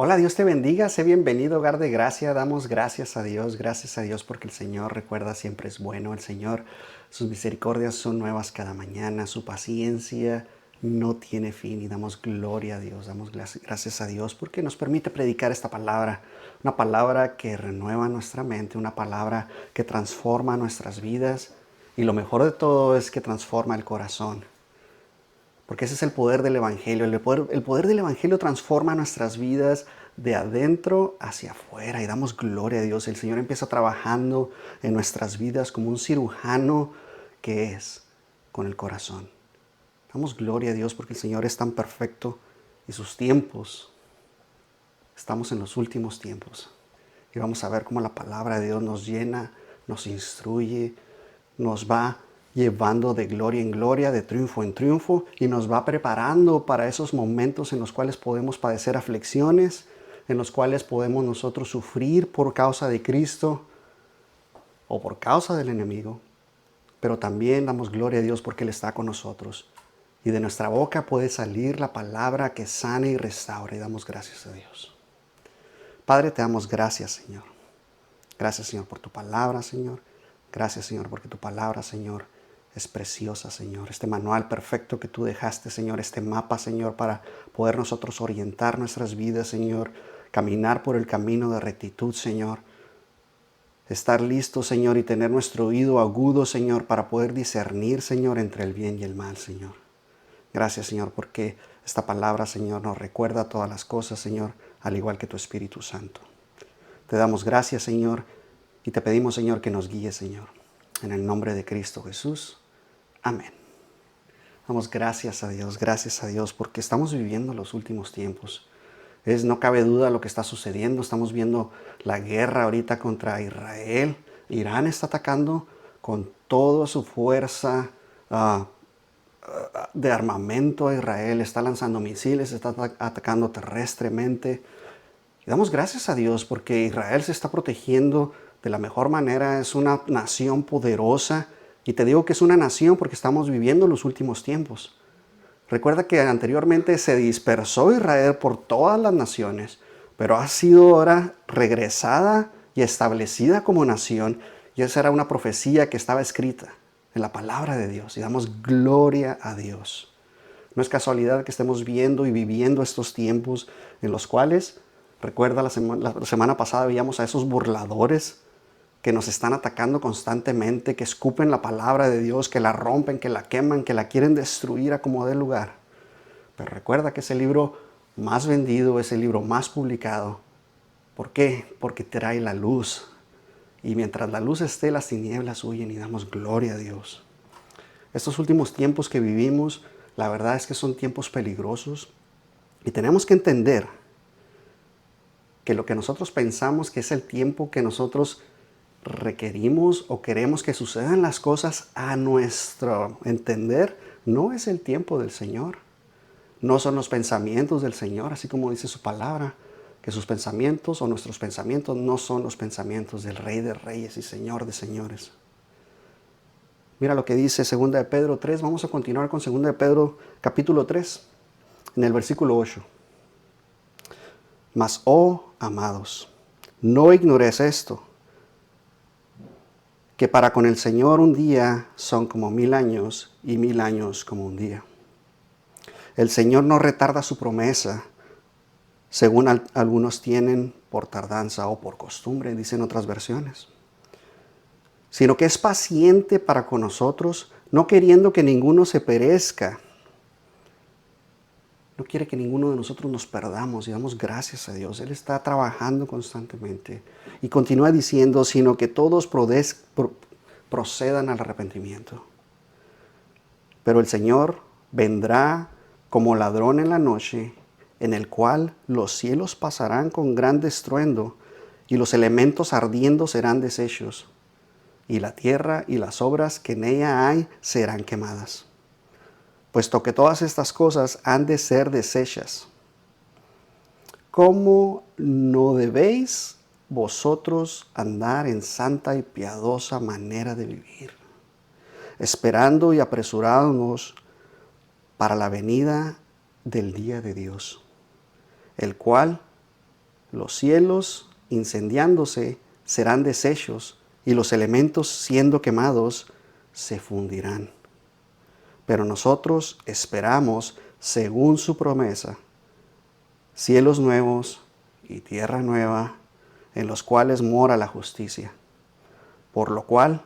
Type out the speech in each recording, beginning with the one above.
Hola, Dios te bendiga, sé bienvenido, hogar de gracia. Damos gracias a Dios porque el Señor, recuerda, siempre es bueno. El Señor, sus misericordias son nuevas cada mañana, su paciencia no tiene fin y damos gloria a Dios, damos gracias a Dios porque nos permite predicar esta palabra, una palabra que renueva nuestra mente, una palabra que transforma nuestras vidas y lo mejor de todo es que transforma el corazón. Porque ese es el poder del Evangelio. El poder del Evangelio transforma nuestras vidas de adentro hacia afuera y damos gloria a Dios. El Señor empieza trabajando en nuestras vidas como un cirujano que es con el corazón. Damos gloria a Dios porque el Señor es tan perfecto y sus tiempos, estamos en los últimos tiempos. Y vamos a ver cómo la palabra de Dios nos llena, nos instruye, nos va llevando de gloria en gloria, de triunfo en triunfo, y nos va preparando para esos momentos en los cuales podemos padecer aflicciones, en los cuales podemos nosotros sufrir por causa de Cristo o por causa del enemigo. Pero también damos gloria a Dios porque Él está con nosotros. Y de nuestra boca puede salir la palabra que sana y restaura, y damos gracias a Dios. Padre, te damos gracias, Señor. Gracias, Señor, por tu palabra, Señor. Gracias, Señor, porque tu palabra, Señor, es preciosa, Señor. Este manual perfecto que tú dejaste, Señor, este mapa, Señor, para poder nosotros orientar nuestras vidas, Señor, caminar por el camino de rectitud, Señor. Estar listos, Señor, y tener nuestro oído agudo, Señor, para poder discernir, Señor, entre el bien y el mal, Señor. Gracias, Señor, porque esta palabra, Señor, nos recuerda todas las cosas, Señor, al igual que tu Espíritu Santo. Te damos gracias, Señor, y te pedimos, Señor, que nos guíe, Señor. En el nombre de Cristo Jesús. Amén. Damos gracias a Dios, porque estamos viviendo los últimos tiempos. No cabe duda lo que está sucediendo. Estamos viendo la guerra ahorita contra Israel. Irán está atacando con toda su fuerza de armamento a Israel. Está lanzando misiles, está atacando terrestremente. Y damos gracias a Dios porque Israel se está protegiendo de la mejor manera. Es una nación poderosa. Y te digo que es una nación porque estamos viviendo los últimos tiempos. Recuerda que anteriormente se dispersó Israel por todas las naciones, pero ha sido ahora regresada y establecida como nación. Y esa era una profecía que estaba escrita en la palabra de Dios. Y damos gloria a Dios. No es casualidad que estemos viendo y viviendo estos tiempos en los cuales, recuerda, la semana pasada veíamos a esos burladores que nos están atacando constantemente, que escupen la palabra de Dios, que la rompen, que la queman, que la quieren destruir a como dé lugar. Pero recuerda que es el libro más vendido, es el libro más publicado. ¿Por qué? Porque trae la luz. Y mientras la luz esté, las tinieblas huyen y damos gloria a Dios. Estos últimos tiempos que vivimos, la verdad es que son tiempos peligrosos. Y tenemos que entender que lo que nosotros pensamos que es el tiempo que nosotros requerimos o queremos que sucedan las cosas a nuestro entender, no es el tiempo del Señor. No son los pensamientos del Señor, así como dice su palabra, que sus pensamientos o nuestros pensamientos no son los pensamientos del Rey de Reyes y Señor de Señores. Mira lo que dice 2 de Pedro 3. Vamos a continuar con 2 de Pedro capítulo 3, en el versículo 8. Mas, oh amados, no ignoréis esto, que para con el Señor un día son como 1000 años y 1000 años como un día. El Señor no retarda su promesa, según algunos tienen por tardanza o por costumbre, dicen otras versiones, sino que es paciente para con nosotros, no queriendo que ninguno se perezca. No quiere que ninguno de nosotros nos perdamos y damos gracias a Dios. Él está trabajando constantemente. Y continúa diciendo, sino que todos procedan al arrepentimiento. Pero el Señor vendrá como ladrón en la noche, en el cual los cielos pasarán con gran estruendo, y los elementos ardiendo serán deshechos, y la tierra y las obras que en ella hay serán quemadas. Puesto que todas estas cosas han de ser deshechas, ¿cómo no debéis vosotros andar en santa y piadosa manera de vivir, esperando y apresurándonos para la venida del día de Dios, el cual Los cielos incendiándose serán deshechos y los elementos siendo quemados se fundirán. Pero nosotros esperamos, según su promesa, cielos nuevos y tierra nueva, en los cuales mora la justicia. Por lo cual,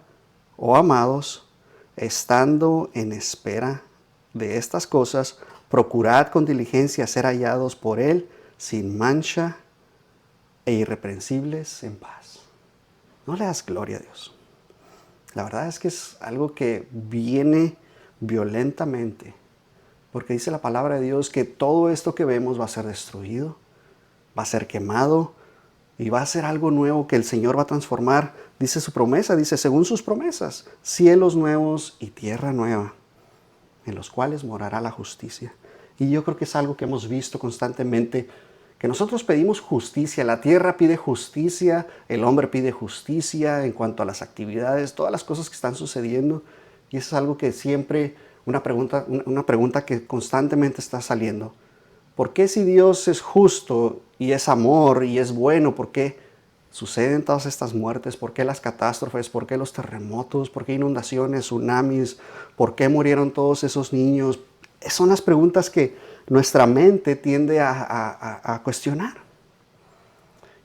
oh amados, estando en espera de estas cosas, procurad con diligencia ser hallados por Él sin mancha e irreprensibles en paz. No le das gloria a Dios. La verdad es que es algo que viene violentamente, porque dice la palabra de Dios que todo esto que vemos va a ser destruido, va a ser quemado y va a ser algo nuevo que el Señor va a transformar. Dice su promesa, dice según sus promesas, cielos nuevos y tierra nueva, en los cuales morará la justicia. Y yo creo que es algo que hemos visto constantemente, que nosotros pedimos justicia, la tierra pide justicia, el hombre pide justicia en cuanto a las actividades, todas las cosas que están sucediendo. Y eso es algo que siempre, una pregunta que constantemente está saliendo. ¿Por qué si Dios es justo y es amor y es bueno, por qué suceden todas estas muertes? ¿Por qué las catástrofes? ¿Por qué los terremotos? ¿Por qué inundaciones, tsunamis? ¿Por qué murieron todos esos niños? Son las preguntas que nuestra mente tiende a cuestionar.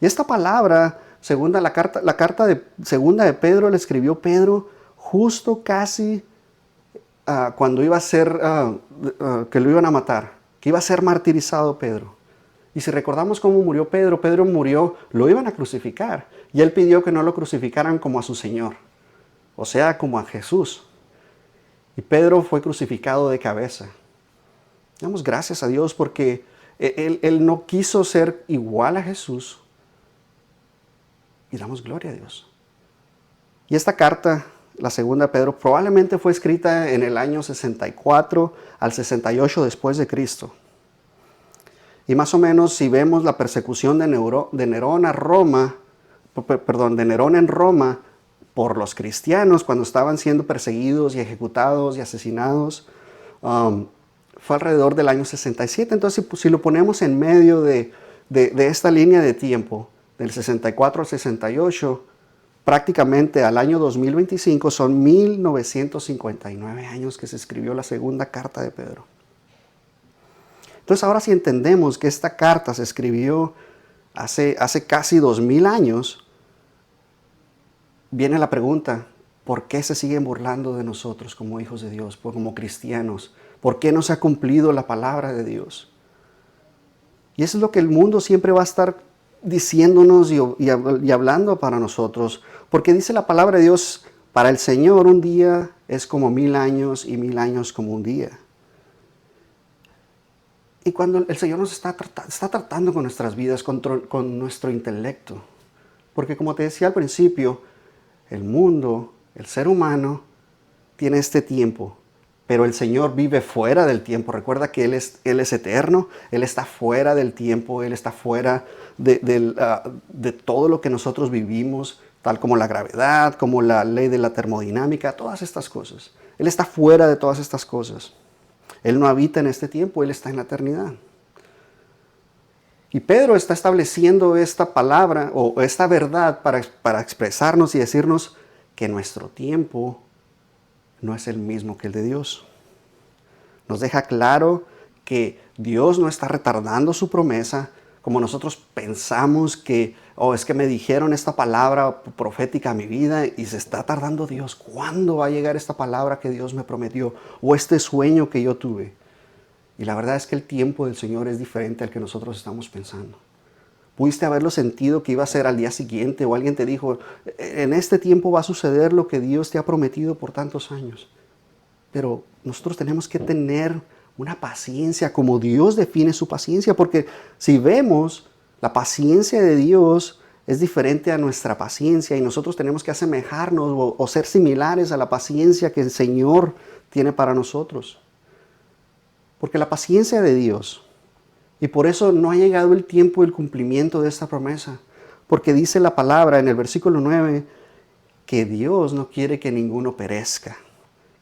Y esta palabra, la carta de segunda de Pedro, le escribió Pedro justo casi cuando iba a ser, que lo iban a matar, que iba a ser martirizado Pedro. Y si recordamos cómo murió Pedro, Pedro murió, lo iban a crucificar. Y él pidió que no lo crucificaran como a su Señor, o sea, como a Jesús. Y Pedro fue crucificado de cabeza. Damos gracias a Dios porque él no quiso ser igual a Jesús. Y damos gloria a Dios. Y esta carta, la segunda de Pedro, probablemente fue escrita en el año 64 al 68 después de Cristo. Y más o menos si vemos la persecución de Nerón en Roma por los cristianos cuando estaban siendo perseguidos y ejecutados y asesinados, fue alrededor del año 67. Entonces, si lo ponemos en medio de esta línea de tiempo, del 64 al 68, prácticamente al año 2025 son 1959 años que se escribió la segunda carta de Pedro. Entonces, ahora si entendemos que esta carta se escribió hace casi 2000 años, viene la pregunta, ¿por qué se siguen burlando de nosotros como hijos de Dios, como cristianos? ¿Por qué no se ha cumplido la palabra de Dios? Y eso es lo que el mundo siempre va a estar diciéndonos y hablando para nosotros. Porque dice la palabra de Dios, para el Señor un día es como 1000 años y 1000 años como un día. Y cuando el Señor nos está tratando con nuestras vidas, con nuestro intelecto. Porque como te decía al principio, el mundo, el ser humano, tiene este tiempo. Pero el Señor vive fuera del tiempo. Recuerda que Él es eterno. Él está fuera del tiempo. Él está fuera de todo lo que nosotros vivimos, tal como la gravedad, como la ley de la termodinámica, todas estas cosas. Él está fuera de todas estas cosas. Él no habita en este tiempo. Él está en la eternidad. Y Pedro está estableciendo esta palabra o esta verdad para expresarnos y decirnos que nuestro tiempo no es el mismo que el de Dios. Nos deja claro que Dios no está retardando su promesa como nosotros pensamos que, es que me dijeron esta palabra profética a mi vida y se está tardando Dios. ¿Cuándo va a llegar esta palabra que Dios me prometió? O este sueño que yo tuve. Y la verdad es que el tiempo del Señor es diferente al que nosotros estamos pensando. Pudiste haberlo sentido que iba a ser al día siguiente o alguien te dijo, en este tiempo va a suceder lo que Dios te ha prometido por tantos años. Pero nosotros tenemos que tener una paciencia como Dios define su paciencia, porque si vemos, la paciencia de Dios es diferente a nuestra paciencia y nosotros tenemos que asemejarnos o ser similares a la paciencia que el Señor tiene para nosotros. Porque la paciencia de Dios, y por eso no ha llegado el tiempo del cumplimiento de esta promesa, porque dice la palabra en el versículo 9 que Dios no quiere que ninguno perezca,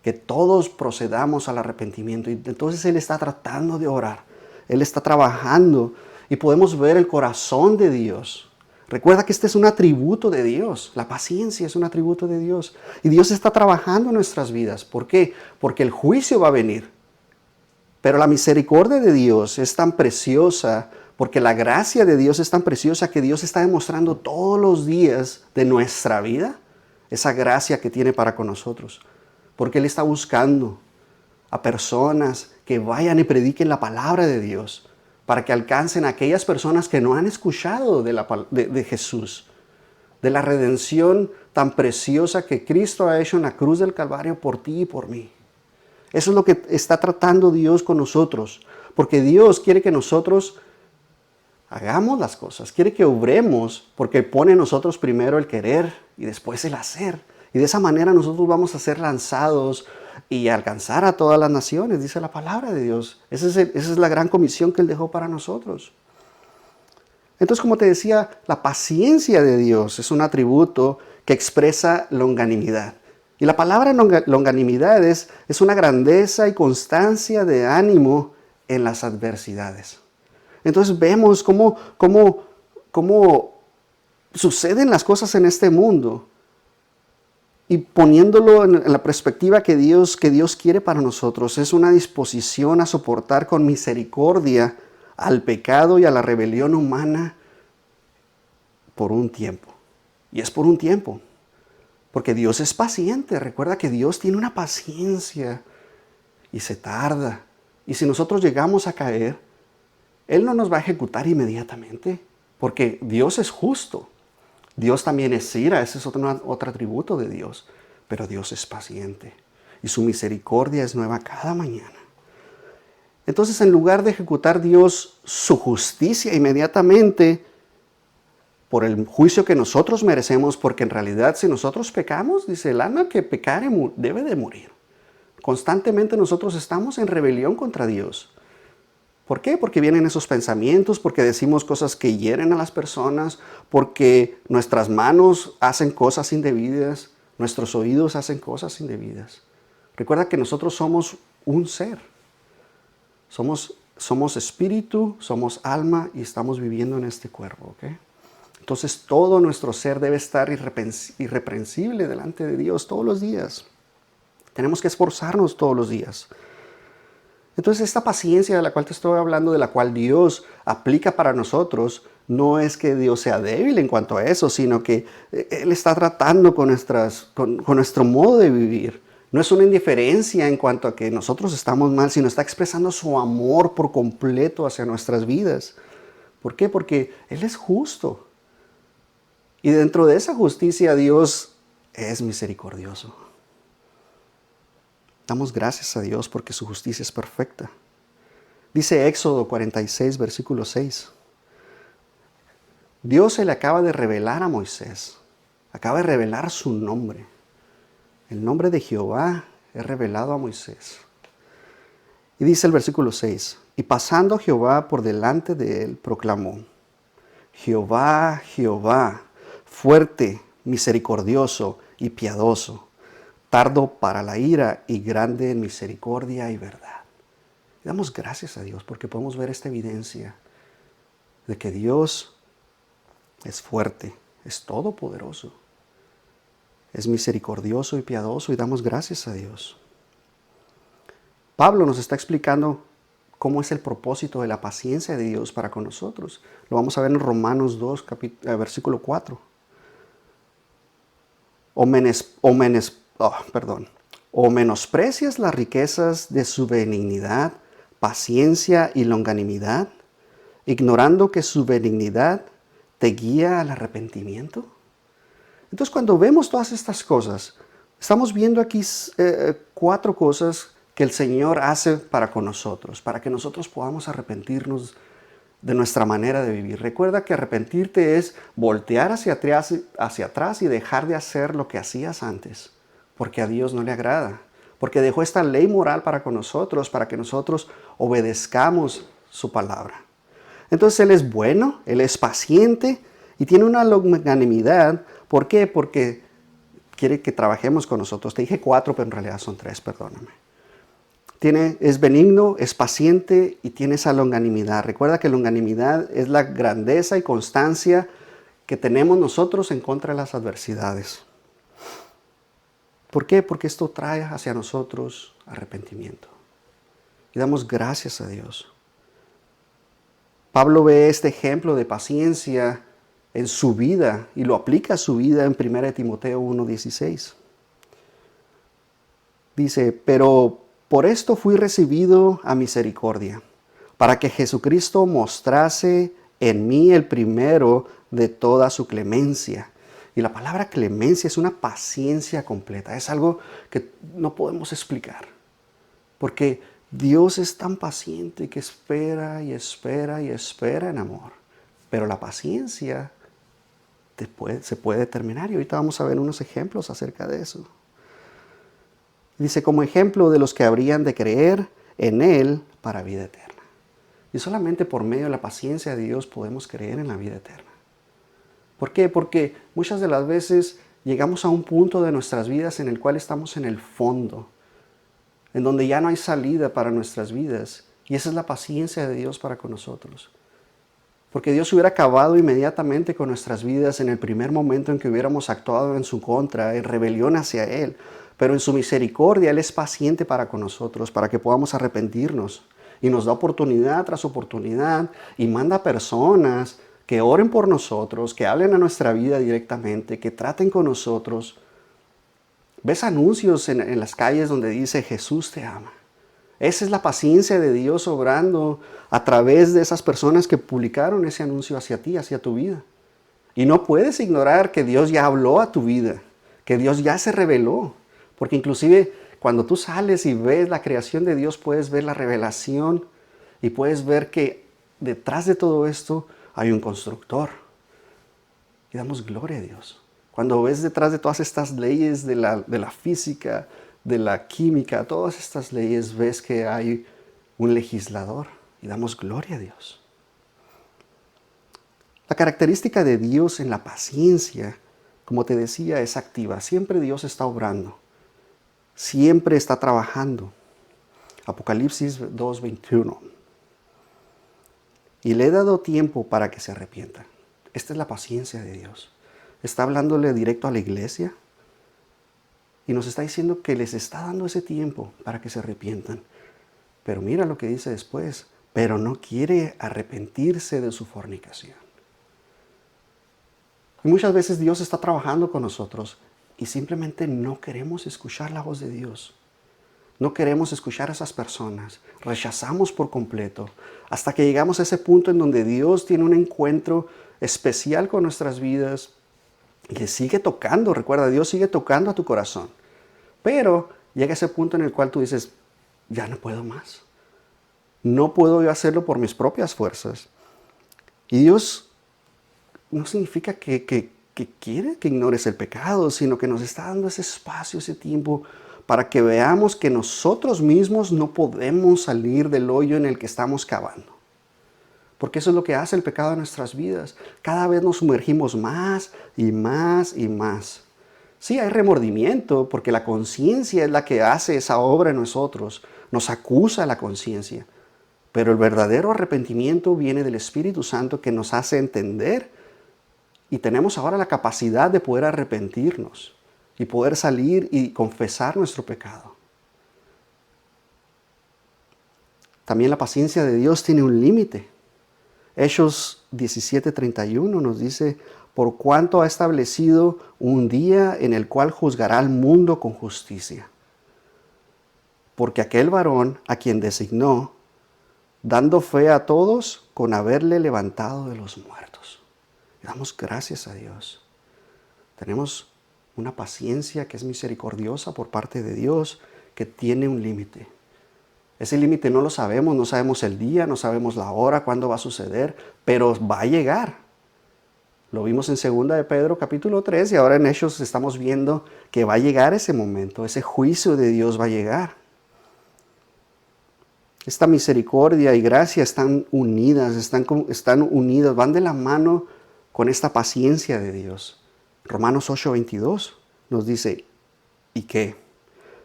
que todos procedamos al arrepentimiento. Y entonces Él está tratando de orar, Él está trabajando y podemos ver el corazón de Dios. Recuerda que este es un atributo de Dios. La paciencia es un atributo de Dios. Y Dios está trabajando en nuestras vidas. ¿Por qué? Porque el juicio va a venir. Pero la misericordia de Dios es tan preciosa, porque la gracia de Dios es tan preciosa que Dios está demostrando todos los días de nuestra vida esa gracia que tiene para con nosotros. Porque Él está buscando a personas que vayan y prediquen la palabra de Dios, para que alcancen a aquellas personas que no han escuchado de Jesús, de la redención tan preciosa que Cristo ha hecho en la cruz del Calvario por ti y por mí. Eso es lo que está tratando Dios con nosotros, porque Dios quiere que nosotros hagamos las cosas, quiere que obremos, porque pone en nosotros primero el querer y después el hacer. Y de esa manera nosotros vamos a ser lanzados y alcanzar a todas las naciones, dice la palabra de Dios. Esa es la gran comisión que Él dejó para nosotros. Entonces, como te decía, la paciencia de Dios es un atributo que expresa longanimidad. Y la palabra longanimidad es una grandeza y constancia de ánimo en las adversidades. Entonces vemos cómo suceden las cosas en este mundo. Y poniéndolo en la perspectiva que Dios quiere para nosotros, es una disposición a soportar con misericordia al pecado y a la rebelión humana por un tiempo. Y es por un tiempo. Porque Dios es paciente. Recuerda que Dios tiene una paciencia y se tarda. Y si nosotros llegamos a caer, Él no nos va a ejecutar inmediatamente. Porque Dios es justo. Dios también es ira. Ese es otro atributo de Dios. Pero Dios es paciente. Y su misericordia es nueva cada mañana. Entonces, en lugar de ejecutar Dios su justicia inmediatamente, por el juicio que nosotros merecemos, porque en realidad si nosotros pecamos, dice el alma que pecare debe de morir. Constantemente nosotros estamos en rebelión contra Dios. ¿Por qué? Porque vienen esos pensamientos, porque decimos cosas que hieren a las personas, porque nuestras manos hacen cosas indebidas, nuestros oídos hacen cosas indebidas. Recuerda que nosotros somos un ser. Somos espíritu, somos alma y estamos viviendo en este cuerpo, ¿ok? Entonces todo nuestro ser debe estar irreprensible delante de Dios todos los días. Tenemos que esforzarnos todos los días. Entonces esta paciencia de la cual te estoy hablando, de la cual Dios aplica para nosotros, no es que Dios sea débil en cuanto a eso, sino que Él está tratando con nuestro modo de vivir. No es una indiferencia en cuanto a que nosotros estamos mal, sino está expresando su amor por completo hacia nuestras vidas. ¿Por qué? Porque Él es justo. Y dentro de esa justicia Dios es misericordioso. Damos gracias a Dios porque su justicia es perfecta. Dice Éxodo 46, versículo 6. Dios se le acaba de revelar a Moisés. Acaba de revelar su nombre. El nombre de Jehová es revelado a Moisés. Y dice el versículo 6. Y pasando Jehová por delante de él, proclamó: Jehová, Jehová, fuerte, misericordioso y piadoso, tardo para la ira y grande en misericordia y verdad. Y damos gracias a Dios porque podemos ver esta evidencia de que Dios es fuerte, es todopoderoso, es misericordioso y piadoso, y damos gracias a Dios. Pablo nos está explicando cómo es el propósito de la paciencia de Dios para con nosotros. Lo vamos a ver en Romanos 2, versículo 4. O menosprecias las riquezas de su benignidad, paciencia y longanimidad, ignorando que su benignidad te guía al arrepentimiento. Entonces, cuando vemos todas estas cosas, estamos viendo aquí 4 cosas que el Señor hace para con nosotros, para que nosotros podamos arrepentirnos de nuestra manera de vivir. Recuerda que arrepentirte es voltear hacia atrás y dejar de hacer lo que hacías antes, porque a Dios no le agrada, porque dejó esta ley moral para con nosotros, para que nosotros obedezcamos su palabra. Entonces Él es bueno, Él es paciente y tiene una longanimidad. ¿Por qué? Porque quiere que trabajemos con nosotros. Te dije 4, pero en realidad son 3, perdóname. Es benigno, es paciente y tiene esa longanimidad. Recuerda que longanimidad es la grandeza y constancia que tenemos nosotros en contra de las adversidades. ¿Por qué? Porque esto trae hacia nosotros arrepentimiento. Y damos gracias a Dios. Pablo ve este ejemplo de paciencia en su vida y lo aplica a su vida en 1 Timoteo 1:16. Dice, pero por esto fui recibido a misericordia, para que Jesucristo mostrase en mí el primero de toda su clemencia. Y la palabra clemencia es una paciencia completa, es algo que no podemos explicar, porque Dios es tan paciente que espera y espera y espera en amor, pero la paciencia se puede terminar y ahorita vamos a ver unos ejemplos acerca de eso. Dice, como ejemplo de los que habrían de creer en Él para vida eterna. Y solamente por medio de la paciencia de Dios podemos creer en la vida eterna. ¿Por qué? Porque muchas de las veces llegamos a un punto de nuestras vidas en el cual estamos en el fondo, en donde ya no hay salida para nuestras vidas. Y esa es la paciencia de Dios para con nosotros. Porque Dios hubiera acabado inmediatamente con nuestras vidas en el primer momento en que hubiéramos actuado en su contra, en rebelión hacia Él. Pero en su misericordia Él es paciente para con nosotros, para que podamos arrepentirnos. Y nos da oportunidad tras oportunidad y manda personas que oren por nosotros, que hablen a nuestra vida directamente, que traten con nosotros. Ves anuncios en las calles donde dice Jesús te ama. Esa es la paciencia de Dios obrando a través de esas personas que publicaron ese anuncio hacia ti, hacia tu vida. Y no puedes ignorar que Dios ya habló a tu vida, que Dios ya se reveló. Porque inclusive cuando tú sales y ves la creación de Dios, puedes ver la revelación y puedes ver que detrás de todo esto hay un constructor. Y damos gloria a Dios. Cuando ves detrás de todas estas leyes de la física, de la química, todas estas leyes, ves que hay un legislador y damos gloria a Dios. La característica de Dios en la paciencia, como te decía, es activa. Siempre Dios está obrando. Siempre está trabajando. Apocalipsis 2:21. Y le he dado tiempo para que se arrepienta. Esta es la paciencia de Dios. Está hablándole directo a la iglesia y nos está diciendo que les está dando ese tiempo para que se arrepientan. Pero mira lo que dice después. Pero no quiere arrepentirse de su fornicación. Y muchas veces Dios está trabajando con nosotros y simplemente no queremos escuchar la voz de Dios. No queremos escuchar a esas personas. Rechazamos por completo hasta que llegamos a ese punto en donde Dios tiene un encuentro especial con nuestras vidas y sigue tocando. Recuerda, Dios sigue tocando a tu corazón. Pero llega ese punto en el cual tú dices, ya no puedo más. No puedo yo hacerlo por mis propias fuerzas. Y Dios no significa que quiere que ignores el pecado, sino que nos está dando ese espacio, ese tiempo, para que veamos que nosotros mismos no podemos salir del hoyo en el que estamos cavando. Porque eso es lo que hace el pecado en nuestras vidas. Cada vez nos sumergimos más y más y más. Sí, hay remordimiento, porque la conciencia es la que hace esa obra en nosotros. Nos acusa la conciencia. Pero el verdadero arrepentimiento viene del Espíritu Santo que nos hace entender y tenemos ahora la capacidad de poder arrepentirnos y poder salir y confesar nuestro pecado. También la paciencia de Dios tiene un límite. Hechos 17:31 nos dice, por cuanto ha establecido un día en el cual juzgará al mundo con justicia. Porque aquel varón a quien designó, dando fe a todos con haberle levantado de los muertos. Y damos gracias a Dios. Tenemos una paciencia que es misericordiosa por parte de Dios, que tiene un límite. Ese límite no lo sabemos, no sabemos el día, no sabemos la hora, cuándo va a suceder, pero va a llegar. Lo vimos en 2 de Pedro capítulo 3 y ahora en Hechos estamos viendo que va a llegar ese momento, ese juicio de Dios va a llegar. Esta misericordia y gracia están unidas, van de la mano con esta paciencia de Dios. Romanos 8:22 nos dice, ¿y qué?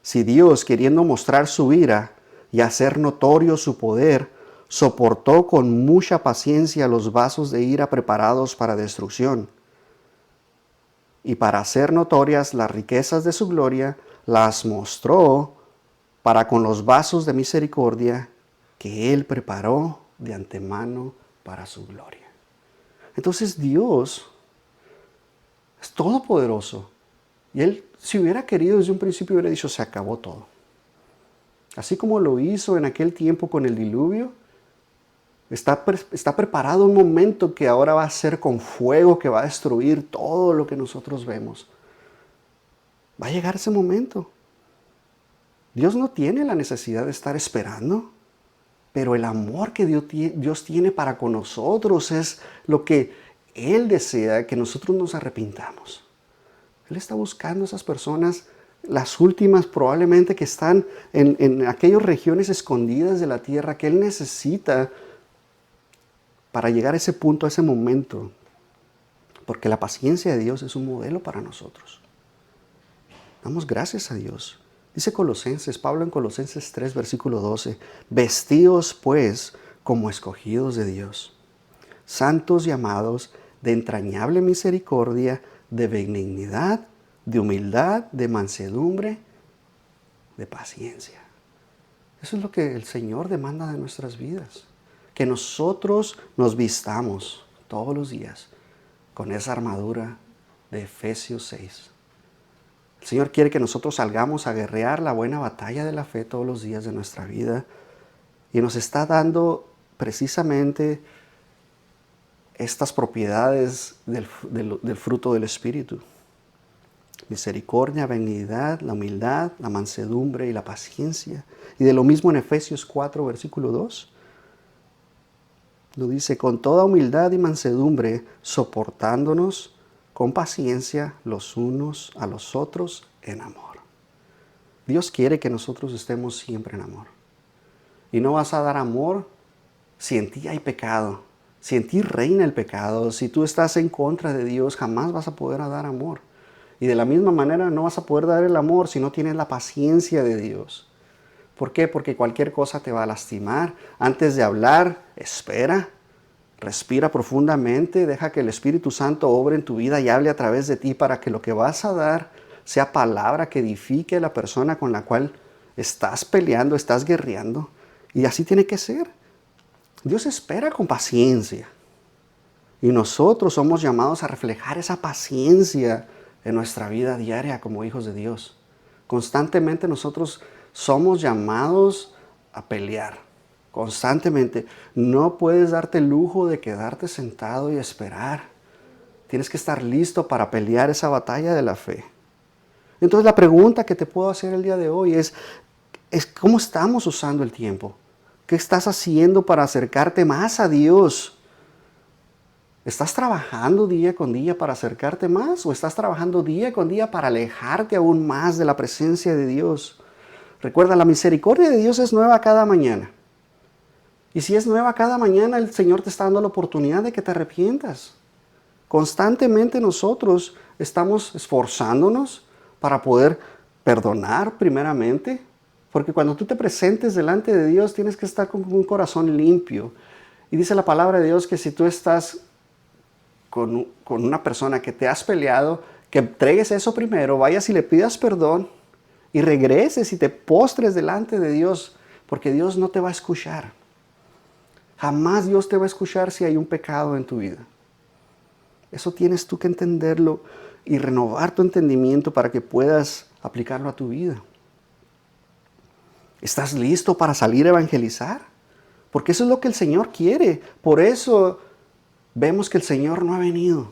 Si Dios, queriendo mostrar su ira, y hacer notorio su poder, soportó con mucha paciencia los vasos de ira preparados para destrucción. Y para hacer notorias las riquezas de su gloria, las mostró para con los vasos de misericordia que Él preparó de antemano para su gloria. Entonces Dios es todopoderoso. Y Él, si hubiera querido desde un principio, hubiera dicho, se acabó todo. Así como lo hizo en aquel tiempo con el diluvio, está preparado un momento que ahora va a ser con fuego, que va a destruir todo lo que nosotros vemos. Va a llegar ese momento. Dios no tiene la necesidad de estar esperando, pero el amor que Dios tiene para con nosotros es lo que Él desea, que nosotros nos arrepintamos. Él está buscando a esas personas, las últimas probablemente que están en aquellas regiones escondidas de la tierra que Él necesita para llegar a ese punto, a ese momento. Porque la paciencia de Dios es un modelo para nosotros. Damos gracias a Dios. Dice Colosenses, Pablo en Colosenses 3, versículo 12, vestíos pues como escogidos de Dios, santos y amados, de entrañable misericordia, de benignidad, de humildad, de mansedumbre, de paciencia. Eso es lo que el Señor demanda de nuestras vidas. Que nosotros nos vistamos todos los días con esa armadura de Efesios 6. El Señor quiere que nosotros salgamos a guerrear la buena batalla de la fe todos los días de nuestra vida. Y nos está dando precisamente estas propiedades del fruto del Espíritu. Misericordia, benignidad, la humildad, la mansedumbre y la paciencia. Y de lo mismo en Efesios 4, versículo 2. Lo dice, con toda humildad y mansedumbre, soportándonos con paciencia los unos a los otros en amor. Dios quiere que nosotros estemos siempre en amor. Y no vas a dar amor si en ti hay pecado, si en ti reina el pecado, si tú estás en contra de Dios, jamás vas a poder dar amor. Y de la misma manera no vas a poder dar el amor si no tienes la paciencia de Dios. ¿Por qué? Porque cualquier cosa te va a lastimar. Antes de hablar, espera, respira profundamente, deja que el Espíritu Santo obre en tu vida y hable a través de ti para que lo que vas a dar sea palabra que edifique a la persona con la cual estás peleando, estás guerreando. Y así tiene que ser. Dios espera con paciencia. Y nosotros somos llamados a reflejar esa paciencia en nuestra vida diaria como hijos de Dios. Constantemente nosotros somos llamados a pelear. Constantemente. No puedes darte el lujo de quedarte sentado y esperar. Tienes que estar listo para pelear esa batalla de la fe. Entonces la pregunta que te puedo hacer el día de hoy es ¿cómo estamos usando el tiempo? ¿Qué estás haciendo para acercarte más a Dios? ¿Estás trabajando día con día para acercarte más o estás trabajando día con día para alejarte aún más de la presencia de Dios? Recuerda, la misericordia de Dios es nueva cada mañana. Y si es nueva cada mañana, el Señor te está dando la oportunidad de que te arrepientas. Constantemente nosotros estamos esforzándonos para poder perdonar primeramente, porque cuando tú te presentes delante de Dios tienes que estar con un corazón limpio. Y dice la palabra de Dios que si tú estás con una persona que te has peleado, que entregues eso primero, vayas y le pidas perdón y regreses y te postres delante de Dios, porque Dios no te va a escuchar. Jamás Dios te va a escuchar si hay un pecado en tu vida. Eso tienes tú que entenderlo y renovar tu entendimiento para que puedas aplicarlo a tu vida. ¿Estás listo para salir a evangelizar? Porque eso es lo que el Señor quiere. Por eso vemos que el Señor no ha venido.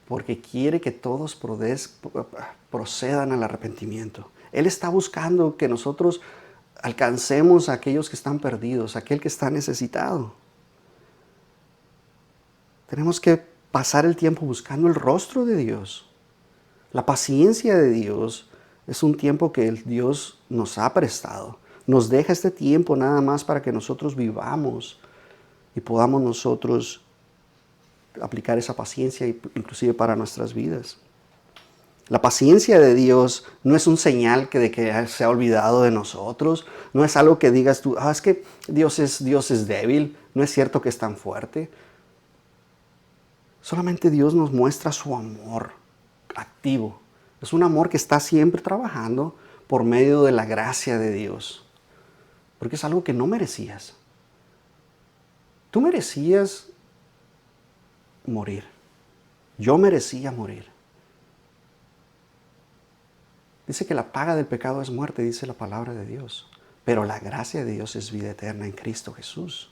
Porque quiere que todos procedan al arrepentimiento. Él está buscando que nosotros alcancemos a aquellos que están perdidos, a aquel que está necesitado. Tenemos que pasar el tiempo buscando el rostro de Dios. La paciencia de Dios es un tiempo que Dios nos ha prestado. Nos deja este tiempo nada más para que nosotros vivamos y podamos nosotros aplicar esa paciencia inclusive para nuestras vidas. La paciencia de Dios no es un señal de que se ha olvidado de nosotros. No es algo que digas tú, es que Dios es débil. No es cierto que es tan fuerte. Solamente Dios nos muestra su amor activo. Es un amor que está siempre trabajando por medio de la gracia de Dios. Porque es algo que no merecías. Tú merecías morir. Yo merecía morir. Dice que la paga del pecado es muerte, dice la palabra de Dios. Pero la gracia de Dios es vida eterna en Cristo Jesús.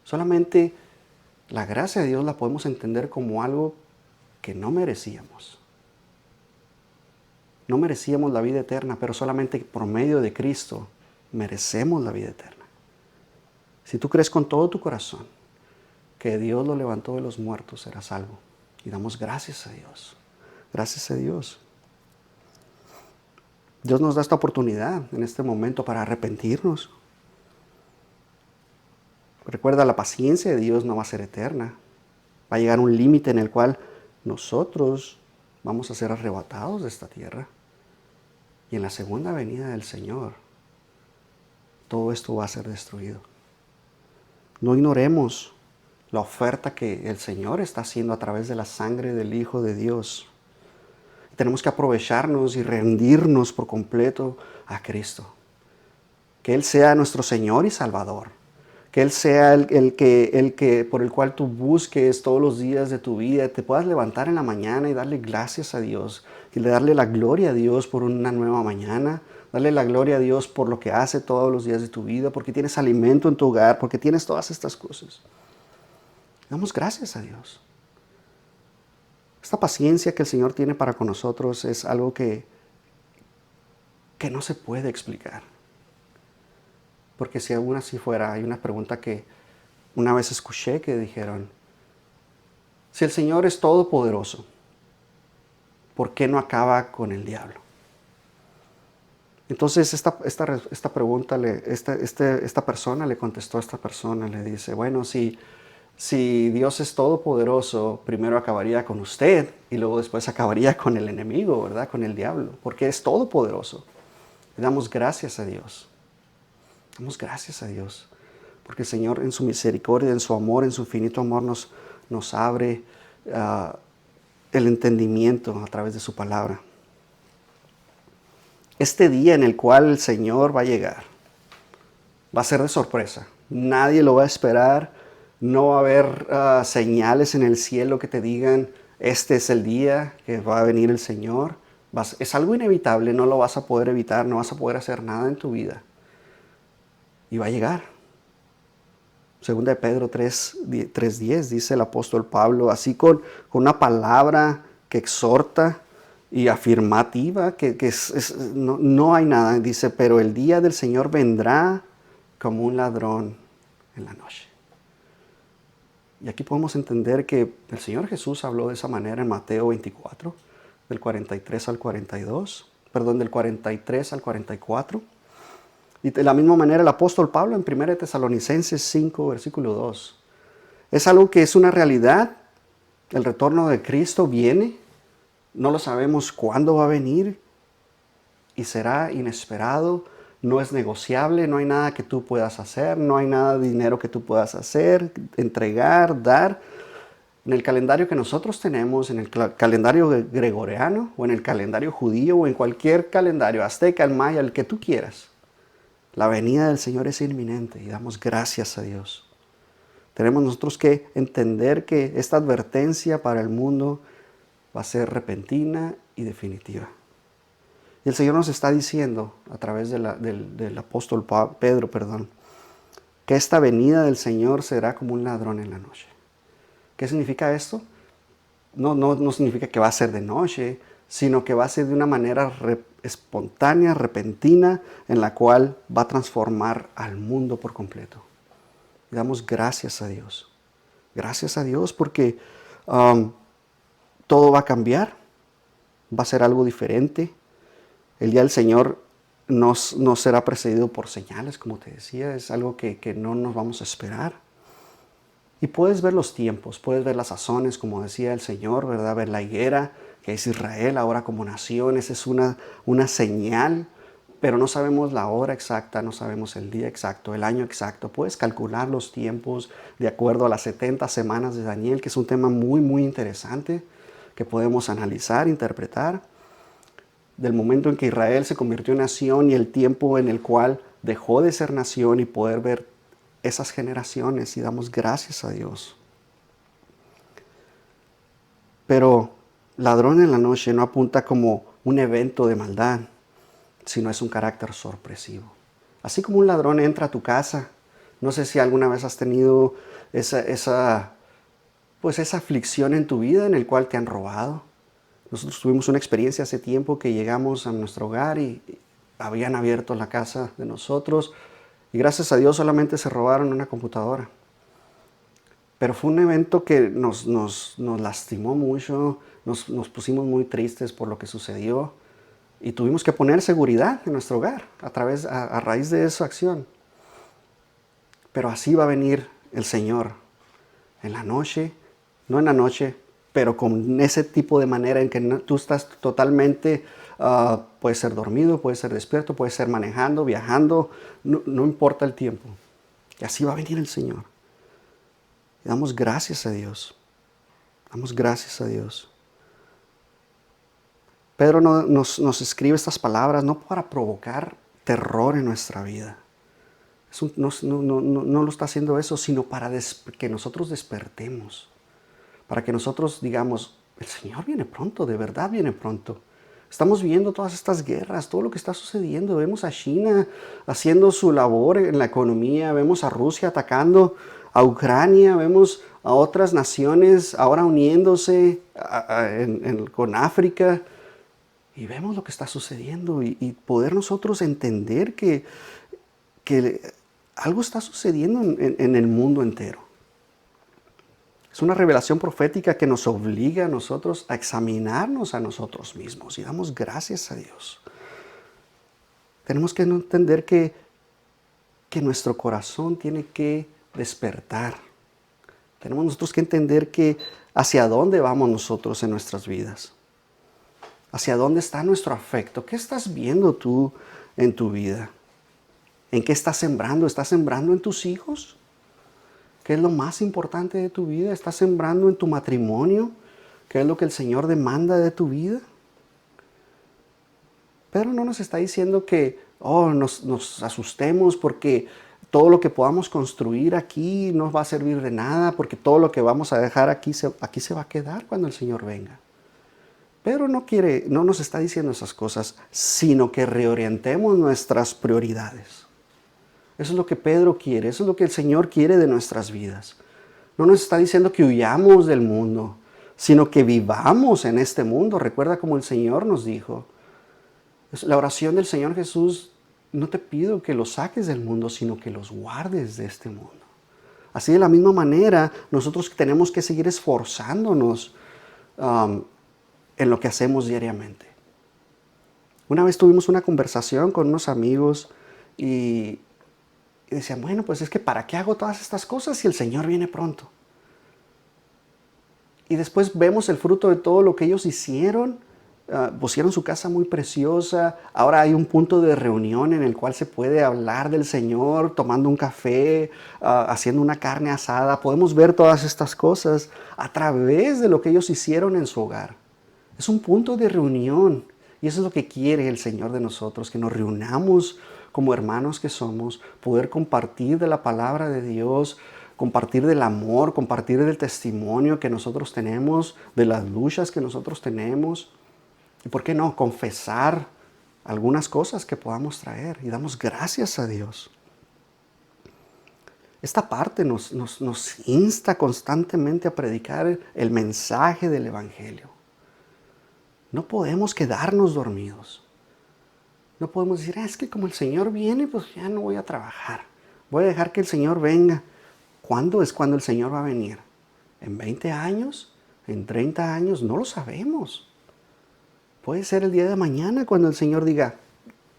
Solamente la gracia de Dios la podemos entender como algo que no merecíamos. No merecíamos la vida eterna, pero solamente por medio de Cristo merecemos la vida eterna. Si tú crees con todo tu corazón que Dios lo levantó de los muertos, serás salvo. Y damos gracias a Dios. Gracias a Dios. Dios nos da esta oportunidad en este momento para arrepentirnos. Recuerda, la paciencia de Dios no va a ser eterna. Va a llegar un límite en el cual nosotros vamos a ser arrebatados de esta tierra. Y en la segunda venida del Señor, todo esto va a ser destruido. No ignoremos la oferta que el Señor está haciendo a través de la sangre del Hijo de Dios. Tenemos que aprovecharnos y rendirnos por completo a Cristo. Que Él sea nuestro Señor y Salvador. Que Él sea el que por el cual tú busques todos los días de tu vida. Te puedas levantar en la mañana y darle gracias a Dios. Y darle la gloria a Dios por una nueva mañana. Darle la gloria a Dios por lo que hace todos los días de tu vida. Porque tienes alimento en tu hogar. Porque tienes todas estas cosas. Damos gracias a Dios. Esta paciencia que el Señor tiene para con nosotros es algo que no se puede explicar. Porque si aún así fuera, hay una pregunta que una vez escuché que dijeron, si el Señor es todopoderoso, ¿por qué no acaba con el diablo? Entonces esta pregunta, esta persona le contestó a esta persona, le dice, bueno, si Dios es todopoderoso, primero acabaría con usted y luego después acabaría con el enemigo, ¿verdad? Con el diablo, porque es todopoderoso. Le damos gracias a Dios. Damos gracias a Dios, porque el Señor en su misericordia, en su amor, en su infinito amor nos abre el entendimiento a través de su palabra. Este día en el cual el Señor va a llegar, va a ser de sorpresa. Nadie lo va a esperar. No va a haber señales en el cielo que te digan, este es el día que va a venir el Señor. Es algo inevitable, no lo vas a poder evitar, no vas a poder hacer nada en tu vida. Y va a llegar. Segunda de Pedro 3:10 dice el apóstol Pablo, así con una palabra que exhorta y afirmativa, no hay nada. Dice, pero el día del Señor vendrá como un ladrón en la noche. Y aquí podemos entender que el Señor Jesús habló de esa manera en Mateo 24, del 43 al 42, del 43 al 44. Y de la misma manera el apóstol Pablo en 1 Tesalonicenses 5, versículo 2. Es algo que es una realidad. El retorno de Cristo viene. No lo sabemos cuándo va a venir y será inesperado. No es negociable, no hay nada que tú puedas hacer, no hay nada de dinero que tú puedas hacer, entregar, dar. En el calendario que nosotros tenemos, en el calendario gregoriano o en el calendario judío o en cualquier calendario, azteca, el maya, el que tú quieras, la venida del Señor es inminente y damos gracias a Dios. Tenemos nosotros que entender que esta advertencia para el mundo va a ser repentina y definitiva. Y el Señor nos está diciendo a través del apóstol Pedro, que esta venida del Señor será como un ladrón en la noche. ¿Qué significa esto? No significa que va a ser de noche, sino que va a ser de una manera espontánea, repentina, en la cual va a transformar al mundo por completo. Y damos gracias a Dios. Gracias a Dios porque todo va a cambiar, va a ser algo diferente. El día del Señor no será precedido por señales, como te decía, es algo que no nos vamos a esperar. Y puedes ver los tiempos, puedes ver las sazones, como decía el Señor, ¿verdad? Ver la higuera, que es Israel ahora como nación. Esa es una señal, pero no sabemos la hora exacta, no sabemos el día exacto, el año exacto. Puedes calcular los tiempos de acuerdo a las 70 semanas de Daniel, que es un tema muy, muy interesante que podemos analizar, interpretar. Del momento en que Israel se convirtió en nación y el tiempo en el cual dejó de ser nación y poder ver esas generaciones, y damos gracias a Dios. Pero ladrón en la noche no apunta como un evento de maldad, sino es un carácter sorpresivo. Así como un ladrón entra a tu casa, no sé si alguna vez has tenido esa aflicción en tu vida en el cual te han robado. Nosotros tuvimos una experiencia hace tiempo que llegamos a nuestro hogar y habían abierto la casa de nosotros y gracias a Dios solamente se robaron una computadora. Pero fue un evento que nos lastimó mucho, nos pusimos muy tristes por lo que sucedió y tuvimos que poner seguridad en nuestro hogar a raíz de esa acción. Pero así va a venir el Señor en la noche, no en la noche, pero con ese tipo de manera en que tú estás totalmente, puede ser dormido, puede ser despierto, puede ser manejando, viajando, no importa el tiempo. Y así va a venir el Señor. Y damos gracias a Dios. Damos gracias a Dios. Pedro nos escribe estas palabras no para provocar terror en nuestra vida. No lo está haciendo eso, sino para que nosotros despertemos. Para que nosotros digamos, el Señor viene pronto, de verdad viene pronto. Estamos viendo todas estas guerras, todo lo que está sucediendo. Vemos a China haciendo su labor en la economía, vemos a Rusia atacando a Ucrania, vemos a otras naciones ahora uniéndose con África. Y vemos lo que está sucediendo y poder nosotros entender que algo está sucediendo en el mundo entero. Es una revelación profética que nos obliga a nosotros a examinarnos a nosotros mismos y damos gracias a Dios. Tenemos que entender que nuestro corazón tiene que despertar. Tenemos nosotros que entender que hacia dónde vamos nosotros en nuestras vidas. Hacia dónde está nuestro afecto. ¿Qué estás viendo tú en tu vida? ¿En qué estás sembrando? ¿Estás sembrando en tus hijos? ¿Qué es lo más importante de tu vida? ¿Estás sembrando en tu matrimonio? ¿Qué es lo que el Señor demanda de tu vida? Pedro no nos está diciendo que nos asustemos porque todo lo que podamos construir aquí no va a servir de nada, porque todo lo que vamos a dejar aquí se va a quedar cuando el Señor venga. Pedro no nos está diciendo esas cosas, sino que reorientemos nuestras prioridades. Eso es lo que Pedro quiere, eso es lo que el Señor quiere de nuestras vidas. No nos está diciendo que huyamos del mundo, sino que vivamos en este mundo. Recuerda como el Señor nos dijo. La oración del Señor Jesús, no te pido que los saques del mundo, sino que los guardes de este mundo. Así de la misma manera, nosotros tenemos que seguir esforzándonos en lo que hacemos diariamente. Una vez tuvimos una conversación con unos amigos y decían, bueno, pues es que ¿para qué hago todas estas cosas si el Señor viene pronto? Y después vemos el fruto de todo lo que ellos hicieron. Pusieron su casa muy preciosa. Ahora hay un punto de reunión en el cual se puede hablar del Señor, tomando un café, haciendo una carne asada. Podemos ver todas estas cosas a través de lo que ellos hicieron en su hogar. Es un punto de reunión. Y eso es lo que quiere el Señor de nosotros, que nos reunamos como hermanos que somos, poder compartir de la palabra de Dios, compartir del amor, compartir del testimonio que nosotros tenemos, de las luchas que nosotros tenemos. Y por qué no, confesar algunas cosas que podamos traer. Y damos gracias a Dios. Esta parte nos insta constantemente a predicar el mensaje del Evangelio. No podemos quedarnos dormidos. No podemos decir, es que como el Señor viene, pues ya no voy a trabajar. Voy a dejar que el Señor venga. ¿Cuándo es cuando el Señor va a venir? ¿En 20 años? ¿En 30 años? No lo sabemos. Puede ser el día de mañana cuando el Señor diga,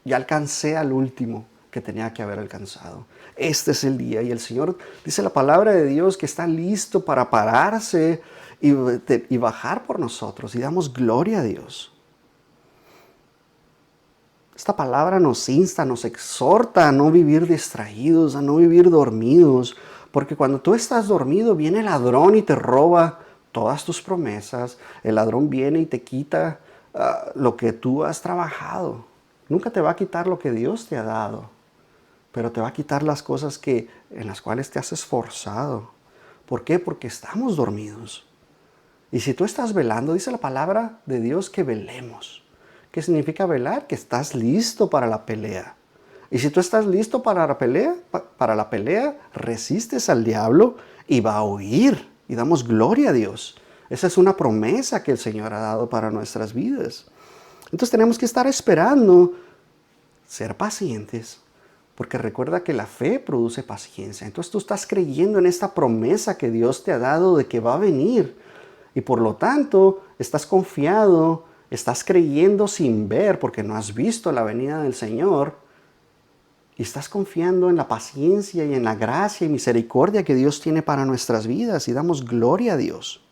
ya alcancé al último, que tenía que haber alcanzado. Este es el día y el Señor dice la palabra de Dios que está listo para pararse y bajar por nosotros, y damos gloria a Dios. Esta palabra nos insta, nos exhorta a no vivir distraídos, a no vivir dormidos, porque cuando tú estás dormido viene el ladrón y te roba todas tus promesas. El ladrón viene y te quita lo que tú has trabajado. Nunca te va a quitar lo que Dios te ha dado, pero te va a quitar las cosas en las cuales te has esforzado. ¿Por qué? Porque estamos dormidos. Y si tú estás velando, dice la palabra de Dios que velemos. ¿Qué significa velar? Que estás listo para la pelea. Y si tú estás listo para la pelea, resistes al diablo y va a huir. Y damos gloria a Dios. Esa es una promesa que el Señor ha dado para nuestras vidas. Entonces tenemos que estar esperando, ser pacientes, porque recuerda que la fe produce paciencia. Entonces tú estás creyendo en esta promesa que Dios te ha dado de que va a venir. Y por lo tanto, estás confiado, estás creyendo sin ver, porque no has visto la venida del Señor. Y estás confiando en la paciencia y en la gracia y misericordia que Dios tiene para nuestras vidas. Y damos gloria a Dios.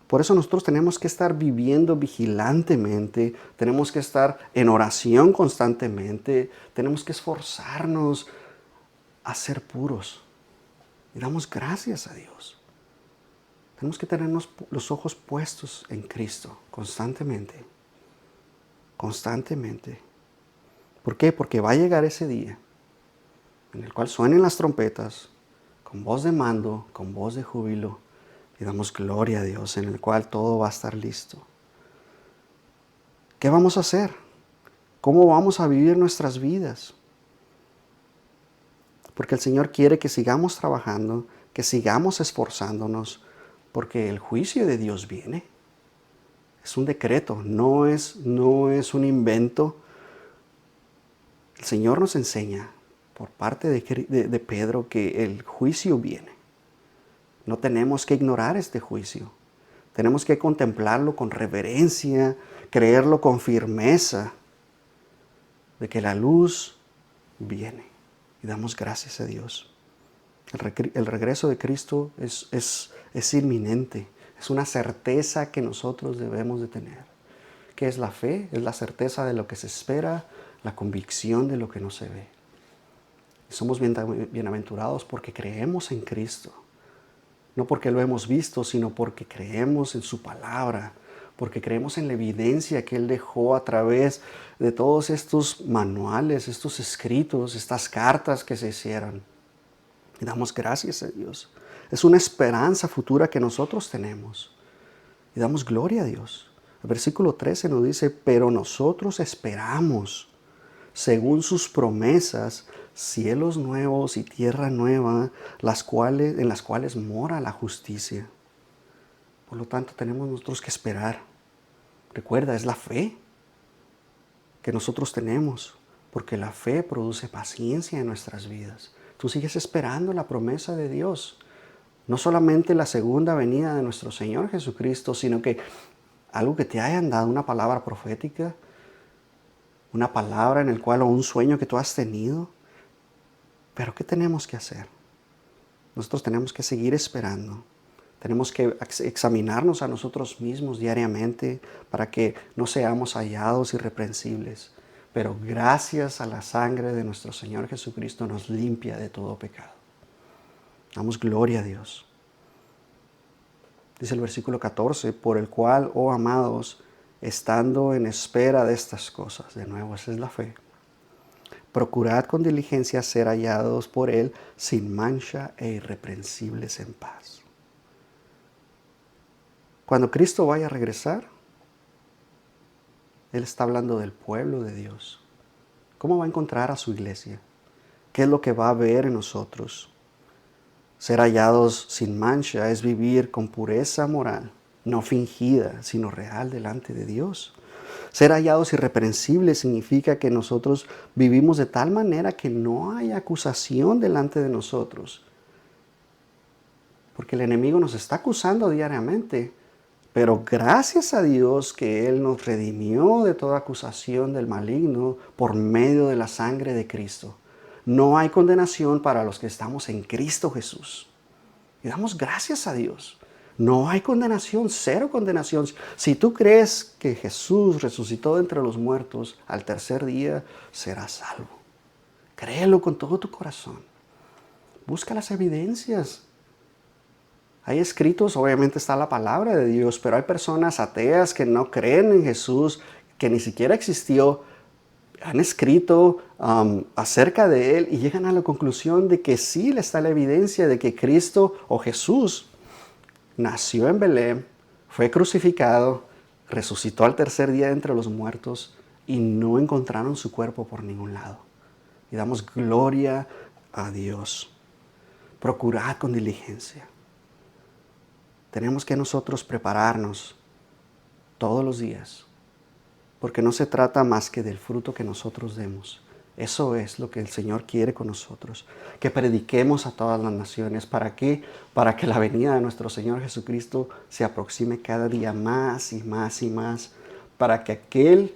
Por eso nosotros tenemos que estar viviendo vigilantemente, tenemos que estar en oración constantemente, tenemos que esforzarnos a ser puros. Y damos gracias a Dios. Tenemos que tener los ojos puestos en Cristo constantemente. Constantemente. ¿Por qué? Porque va a llegar ese día en el cual suenen las trompetas con voz de mando, con voz de júbilo. Y damos gloria a Dios, en el cual todo va a estar listo. ¿Qué vamos a hacer? ¿Cómo vamos a vivir nuestras vidas? Porque el Señor quiere que sigamos trabajando, que sigamos esforzándonos, porque el juicio de Dios viene. Es un decreto, no es un invento. El Señor nos enseña por parte de Pedro que el juicio viene. No tenemos que ignorar este juicio. Tenemos que contemplarlo con reverencia, creerlo con firmeza, de que la luz viene. Y damos gracias a Dios. El regreso de Cristo es inminente. Es una certeza que nosotros debemos de tener. ¿Qué es la fe? Es la certeza de lo que se espera, la convicción de lo que no se ve. Y somos bienaventurados porque creemos en Cristo. No porque lo hemos visto, sino porque creemos en su palabra, porque creemos en la evidencia que Él dejó a través de todos estos manuales, estos escritos, estas cartas que se hicieron. Y damos gracias a Dios. Es una esperanza futura que nosotros tenemos. Y damos gloria a Dios. El versículo 13 nos dice, pero nosotros esperamos, según sus promesas, cielos nuevos y tierra nueva, en las cuales mora la justicia. Por lo tanto, tenemos nosotros que esperar. Recuerda, es la fe que nosotros tenemos, porque la fe produce paciencia en nuestras vidas. Tú sigues esperando la promesa de Dios. No solamente la segunda venida de nuestro Señor Jesucristo, sino que algo que te hayan dado, una palabra profética, una palabra en el cual o un sueño que tú has tenido. Pero ¿qué tenemos que hacer? Nosotros tenemos que seguir esperando. Tenemos que examinarnos a nosotros mismos diariamente para que no seamos hallados irreprensibles. Pero gracias a la sangre de nuestro Señor Jesucristo nos limpia de todo pecado. Damos gloria a Dios. Dice el versículo 14, por el cual, oh amados, estando en espera de estas cosas. De nuevo, esa es la fe. Procurad con diligencia ser hallados por Él sin mancha e irreprensibles en paz. Cuando Cristo vaya a regresar, Él está hablando del pueblo de Dios. ¿Cómo va a encontrar a su iglesia? ¿Qué es lo que va a ver en nosotros? Ser hallados sin mancha es vivir con pureza moral, no fingida, sino real delante de Dios. Ser hallados irreprensibles significa que nosotros vivimos de tal manera que no hay acusación delante de nosotros. Porque el enemigo nos está acusando diariamente, Pero gracias a Dios que Él nos redimió de toda acusación del maligno por medio de la sangre de Cristo. No hay condenación para los que estamos en Cristo Jesús. Y damos gracias a Dios. No hay condenación, cero condenación. Si tú crees que Jesús resucitó de entre los muertos al tercer día, serás salvo. Créelo con todo tu corazón. Busca las evidencias. Hay escritos, obviamente está la palabra de Dios, pero hay personas ateas que no creen en Jesús, que ni siquiera existió. Han escrito acerca de Él y llegan a la conclusión de que sí le está la evidencia de que Cristo o Jesús nació en Belén, fue crucificado, resucitó al tercer día entre los muertos y no encontraron su cuerpo por ningún lado. Y damos gloria a Dios. Procurad con diligencia. Tenemos que nosotros prepararnos todos los días, porque no se trata más que del fruto que nosotros demos. Eso es lo que el Señor quiere con nosotros, que prediquemos a todas las naciones. ¿Para qué? Para que la venida de nuestro Señor Jesucristo se aproxime cada día más y más y más, para que aquel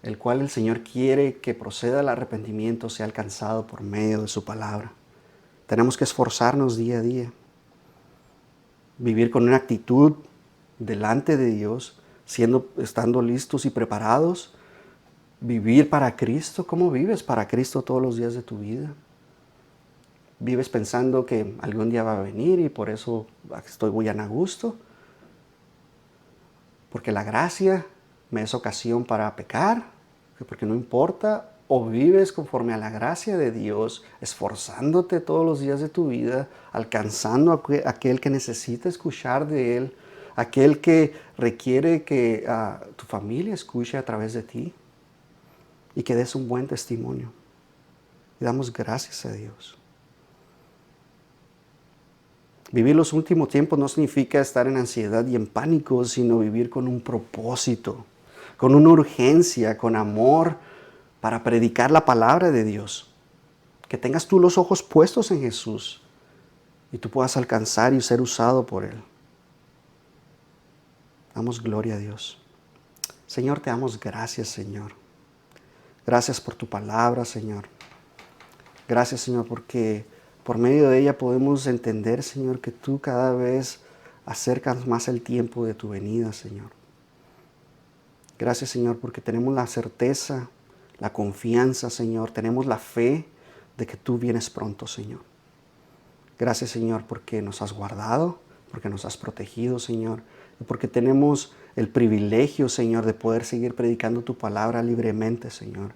el cual el Señor quiere que proceda al arrepentimiento sea alcanzado por medio de su palabra. Tenemos que esforzarnos día a día, vivir con una actitud delante de Dios, estando listos y preparados, vivir para Cristo. ¿Cómo vives para Cristo todos los días de tu vida? ¿Vives pensando que algún día va a venir y por eso estoy muy a gusto? Porque la gracia me es ocasión para pecar, porque no importa. O vives conforme a la gracia de Dios, esforzándote todos los días de tu vida, alcanzando a aquel que necesita escuchar de Él, aquel que requiere que tu familia escuche a través de ti y que des un buen testimonio. Y damos gracias a Dios. Vivir los últimos tiempos no significa estar en ansiedad y en pánico, sino vivir con un propósito, con una urgencia, con amor, para predicar la palabra de Dios. Que tengas tú los ojos puestos en Jesús y tú puedas alcanzar y ser usado por Él. Damos gloria a Dios. Señor, te damos gracias, Señor. Gracias por tu palabra, Señor. Gracias, Señor, porque por medio de ella podemos entender, Señor, que tú cada vez acercas más el tiempo de tu venida, Señor. Gracias, Señor, porque tenemos la certeza, la confianza, Señor. Tenemos la fe de que tú vienes pronto, Señor. Gracias, Señor, porque nos has guardado, porque nos has protegido, Señor. Y porque tenemos el privilegio, Señor, de poder seguir predicando tu palabra libremente, Señor.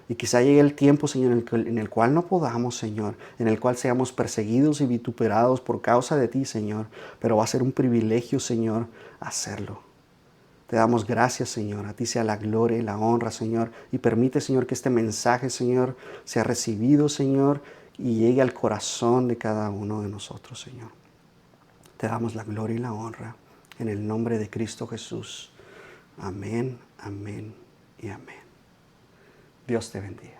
Y quizá llegue el tiempo, Señor, en el cual no podamos, Señor, en el cual seamos perseguidos y vituperados por causa de ti, Señor. Pero va a ser un privilegio, Señor, hacerlo. Te damos gracias, Señor. A ti sea la gloria y la honra, Señor. Y permite, Señor, que este mensaje, Señor, sea recibido, Señor, y llegue al corazón de cada uno de nosotros, Señor. Te damos la gloria y la honra en el nombre de Cristo Jesús. Amén, amén y amén. Dios te bendiga.